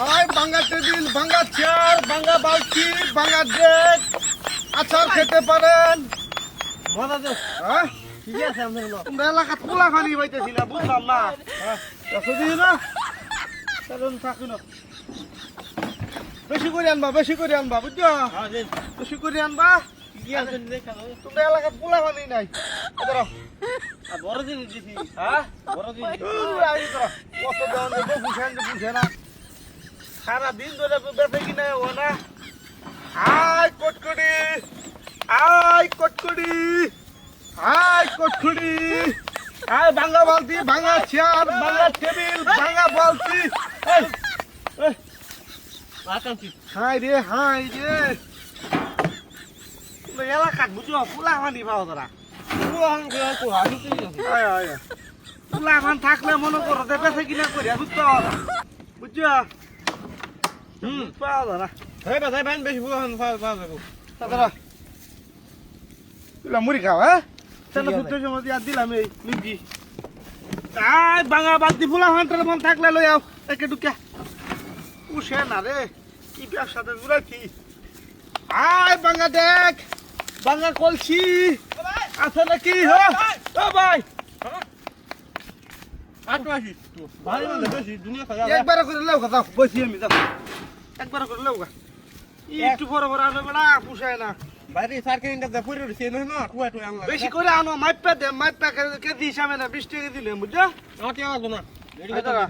আয় ভাঙা টেবিল, ভাঙা চেয়ার, ভাঙা বালতি, ভাঙা ডেক, আচার খেতে পারেন। মজা দে হ্যাঁ, ঠিক আছে আমরা হলো তোমরা এলাকাত পোলা খানি পাইতেছি না, বুঝলাম না। দিই না, চলুন থাকুন। বেশি করে আনবা, বেশি করে আনবা, বুঝছো? হ্যাঁ দে বেশি করে আনবা। কি আছে দেখা দাও তোমরা এলাকাত পোলা খানি নাই। ধরো, আর বড় জিনিস দিছি হ্যাঁ, বড় জিনিস কত দাম দেবো, বুঝে না। সারাদিন ধরে বেঁচে কিনা ও না। আয় কটকটি, আয় কটকটি, আয় কটকটি, আয় ভাঙা বালতি, ভাঙা চেয়ার, ভাঙা টেবিল, ভাঙা বালতি। এই, এই, আকাঙ্ক্ষী হাই রে, হাই রে। তোমরা এলাকাত বুঝো, পোলা খানি পাও তোরা। আয়, আয়, আয়। পোলা খান থাকলে মনে করো যে বেঁচে কিনা করিয়া, বুঝতো? বুঝছো? পাওয়া যায় না। এই বাজাই বাইন বেশি বুয়া পাওয়া যাবো তারা তুলা মুড়ি খাও, হ্যাঁ? ঠিক আছে। দুধের সময় দিয়ে দিলাম এই লিপি। আয় ভাঙা বালতি ফুলা হান্টার মন থাকলে লই আও একে ঢুকিয়া। উসে না রে, কি ব্যবসাতে জুড়াইছি। আয় ভাঙা দেখ, ভাঙা কলসি আছে নাকি? ও ভাই, আট মাসি তো ভালো মানে বেশি দুনিয়া খাওয়া একবার করে লেও কথা বসি আমি যাও। একবার করে লেও গা। একটু পরে পরে আনো বেড়া, পুষায় না। বাইরে সার্কেল ইন্টারতে পড়ে রইছে না টুয়া টুয়া আনলা বেশি করে আনো, মাইপা দে, মাইপা কেজি হিসাবে না, 20 টাকা দিলে, বুঝছো? আমাকে আওয়াজ না রেডি আয় দাঁড়া।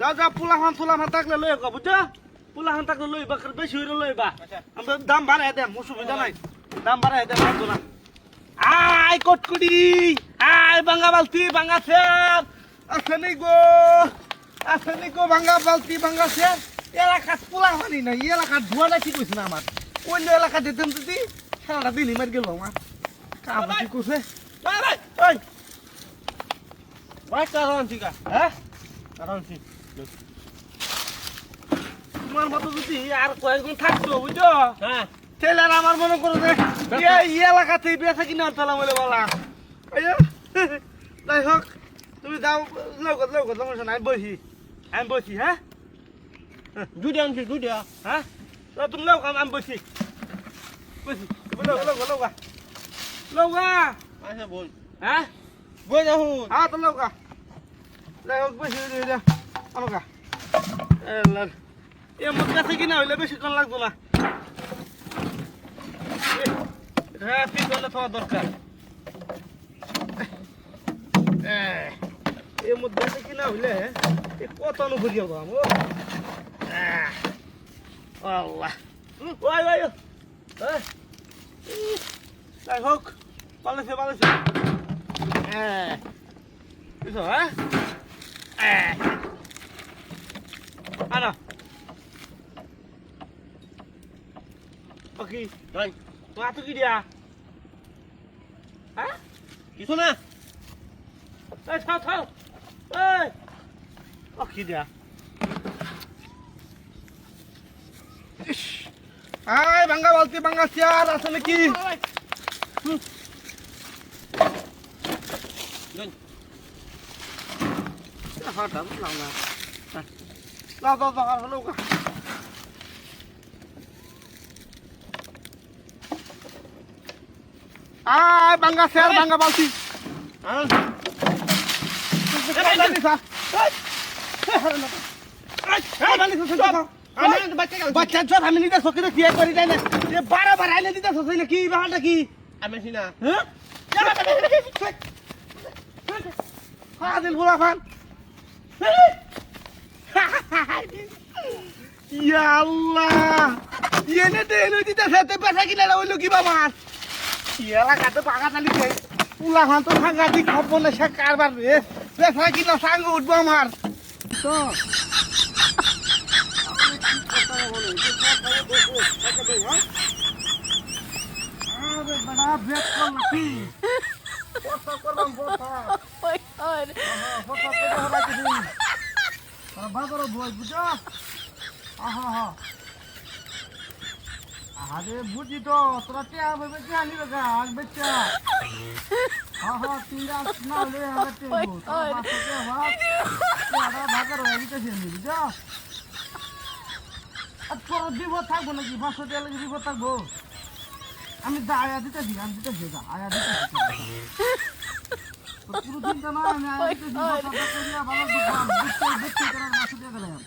যা যা পুলাহান তুলাহান থাকলে লই গো, বুঝছো? পুলাহান থাকলে লই বা, বেশি হইলে লই বা। আমরা দাম বাড়াই দেম, অসুবিধা নাই। দাম বাড়াই দেম, লাগতো না। আয় কটকুটি, আয় ভাঙা বালতি, ভাঙা চেয়ার, আছে নি গো, আছে নি গো ভাঙা বালতি, ভাঙা চেয়ার। এলাকাত পুলাহানি নাই, এলাকাত ধোয়াটা ঠিক হয়েছে না আমার। অন্য এলাকা দিতাম যদি সারাটা দিনই মার গেল আমার। কামড়া ঠিক করছে। ওই, ভাই কারণ ঠিক আছে হ্যাঁ? কারণ ঠিক তোমার মতো যদি আর কয়েকজন থাকতো, বুঝছো? হ্যাঁ তাহলে আর আমার মনে করো যে এই এলাকাতেই বেচা কিনা আনতালাম বলে বলা। যাই হোক, তুমি যাও, লৌকত সমস্যা নাই, আমি বসি, হ্যাঁ? দুইটা আনছি দুইটা হ্যাঁ, তুমি লৌকা, আমি বসি, তুমি লৌকা, আচ্ছা বল হ্যাঁ? বই যাও হ্যাঁ, তো লৌকা। যাই হোক, বসি, আমাকা এ মোট কাছে কিনা হইলে বেশিক্ষণ লাগতো না। হ্যাঁ, ঠিক হলে খাওয়া দরকার। এর মধ্যে কিনা হইলে কত অনুভূতি হবো আমি। আল্লাহ, যাই হোক, পালাইছে বুঝছো? হ্যাঁ, আনা ওকে, ভাই তোমার তো কি দিয়া? হ্যাঁ, কিছু না এই থাও, এই ও কি দিয়া? আয় ভাঙ্গা বালতি, ভাঙ্গা চেয়ার আছে নাকি? হঠাৎ বুঝলাম না। লাও নৌকা। আয় ভাঙ্গা চেয়ার, ভাঙ্গা বালতি। বাচ্চা ছোট আমি নিতে সকিতে বিয়ে করি যাই না, বারবার আইলে দিতে সকি না, কি ব্যাপারটা কি? আমি না হ্যাঁ, ফাজিল ফুলা খান। ইয়া আল্লাহ, এনে দেন দিতে সাথে পেশা কিনা হইলো কি বাবা? এলাকাতে পাকা চালিছে, পুলা খান তো সাংঘাতিক খবর না, সে কারবার রে, পেশা কিনা সাঙ্গ উঠবো আমার। তো আরে বড়া বেট করলি, বসা করলাম বসা। my god. বসা করে হলাইতে দিন। বাজারে বই বুঝা। আহা, আরে বুঝি তো, তোরা কে আবে বেচা আনি বাগা, আগ বেচা। হ্যাঁ হ্যাঁ তিনটা না হলে আমার টেবো তোর বাসাতে ভাত তোরা ভাগের হয়ে গেছে আমি বুঝছো আর তোর বিপদ থাকবো নাকি 500 টাকা লাগে বিপদ থাকবো আমি আয়া দিতেছি আমি দিতেছি আয়া দিতেছি পুরো দিনটা না আমি আয়া দিতেছি ভালো দেখতে করার 500 টাকা গেলাম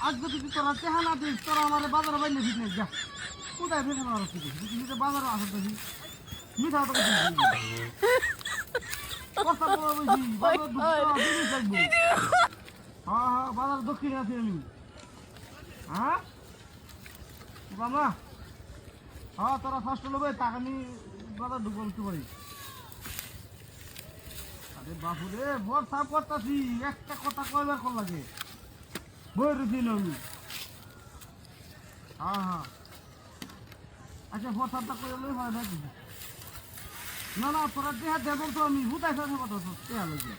আজ যদি তোরা চেহা না দিস তোরা আমার বাজারে বাইলে ঠিক নেই যা কোথায় ফেলে আমার তুই বাজারে আসতে মিঠা তো কষ্ট করে বুঝি হ্যাঁ হ্যাঁ বাজার দক্ষিণে আছি আমি হ্যাঁ বাবা হ্যাঁ তোরা ফার্স্ট লোবে টাকা আমি বাজার ঢুকবো উঠতে পারি আরে বাপুরে বর সাপ করতেছি একটা কথা কয়বার কল লাগে বই রুচি আমি হ্যাঁ হ্যাঁ আচ্ছা বর সাপটা করে লই হয় নাকি না না তোরা দেহা দেব তো আমি হুদাই সাথে কথা তো দেহা লাগে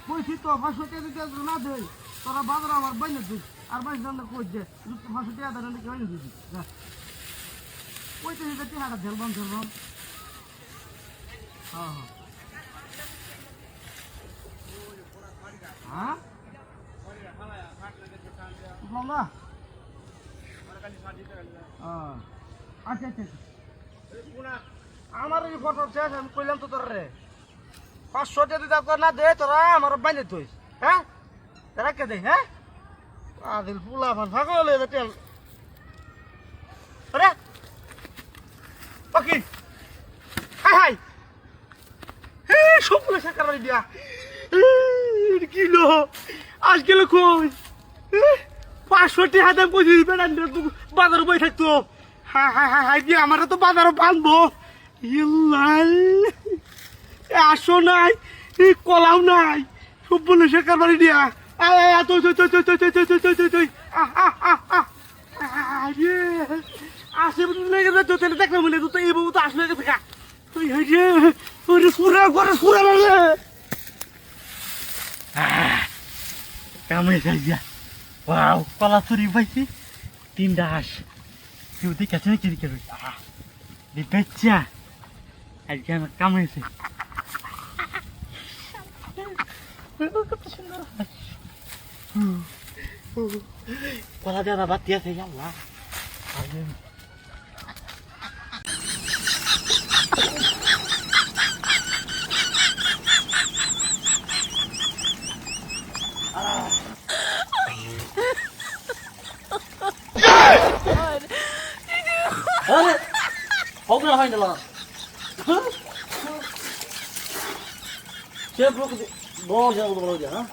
কইছি তো 500 টাকা দিতে না দেই তোরা বাজার আমার বাইনে দিস আর বাইশ দাম কই দে 500 টাকা দেন কি বাইনে দিস যা কইতে দিতে টাকাটা ঝেলবাম হ্যাঁ হ্যাঁ বাবা আচ্ছা আচ্ছা আমার এই ফটো শেষ আমি কইলাম তো তোর রে 500 টাকা দিতে না দে তোরা আমার বাইনে তুই হ্যাঁ তোরা কে দে হ্যাঁ আদিল পুলা ভাগ হলে তেল আরে ওকে হাই হাই হে সবগুলো সাকার বাড়ি দিয়া কিলো আজ গেল কই 500 টাকা দাম কই দিবি বেড়ান বাজারে বই থাকতো হাই হাই হাই হাই দিয়ে আমার তো বাজারে বাঁধবো ইল্লাল আসো নাই কলাও নাই সবগুলো সাকার বাড়ি দিয়া তুই তুই তুই তুই তুই তুই তুই তুই তুই তুই আসে লেগে তোর দেখলাম বলে তুই এই বউ তো আসলে দেখা তুই হয়েছে ওই সুরা করে সুরা লাগে কামড়ে যাইয়া ওয়াও কলা চুরি পাইছি 3টা হাঁস কেউ দেখেছে না কি দিকে বেচ্চা আজকে আমার কামড়েছে কত সুন্দর কলা দেওয়া বাতি আছে আল্লাহ Hold on, hold on. Siapa lu ke bawah jangan lu bawah jangan.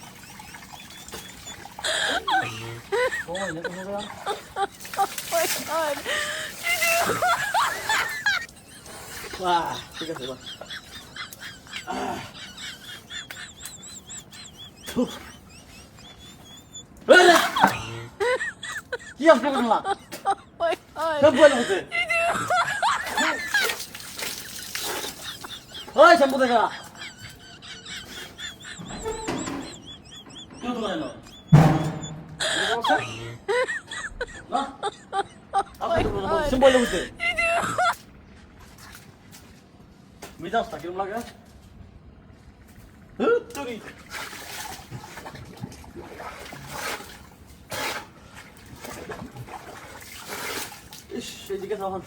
Oh, ini kemudian. Oh my god. Wah, tiga coba. Bela. Siap bukan lah. Oh my god. Coba lu tu. Oi, sampai dah. Tuh mana? Hah? Apa itu? Sampai lu tu. Midas tak kirim lagi? Tuh ni. Ish, ini kan sawan.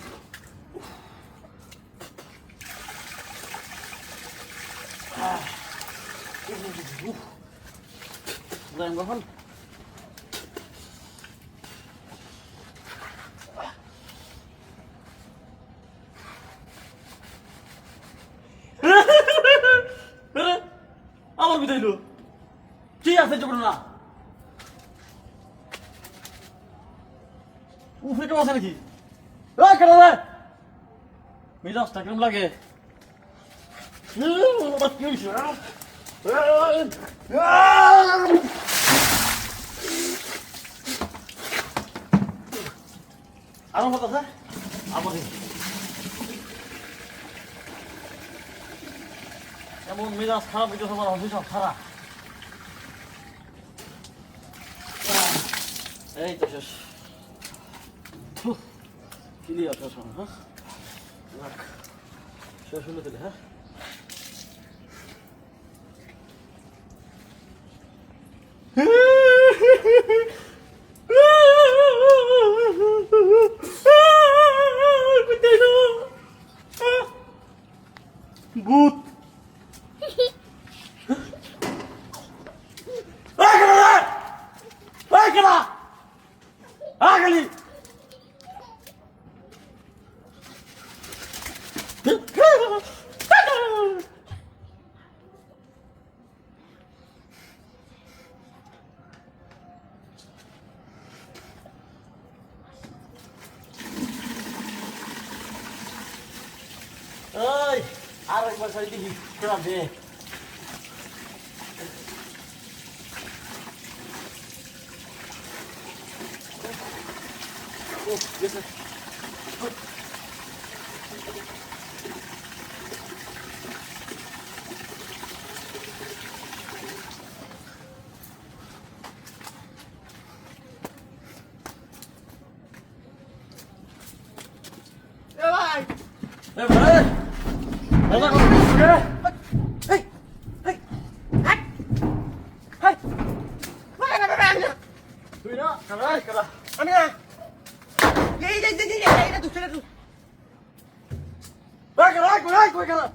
Lain bahan. Apa betul itu? Cia saja pernah. Ufik apa lagi? Kenapa? Midas tak kirim lagi. Apa kata saya? Apa sih? Kamu midas kharap itu sama orang susah kharap. Itu sus. Ini apa sih? Hah? Sus dulu tu, hah? আর একবার side দিবি তোরা দে ও গেছে এ ভাই মজা করছিস এই এই হাট হাই ভাই না ভাই না তুই না কারাই কারা আমি না এই তুই কই কারা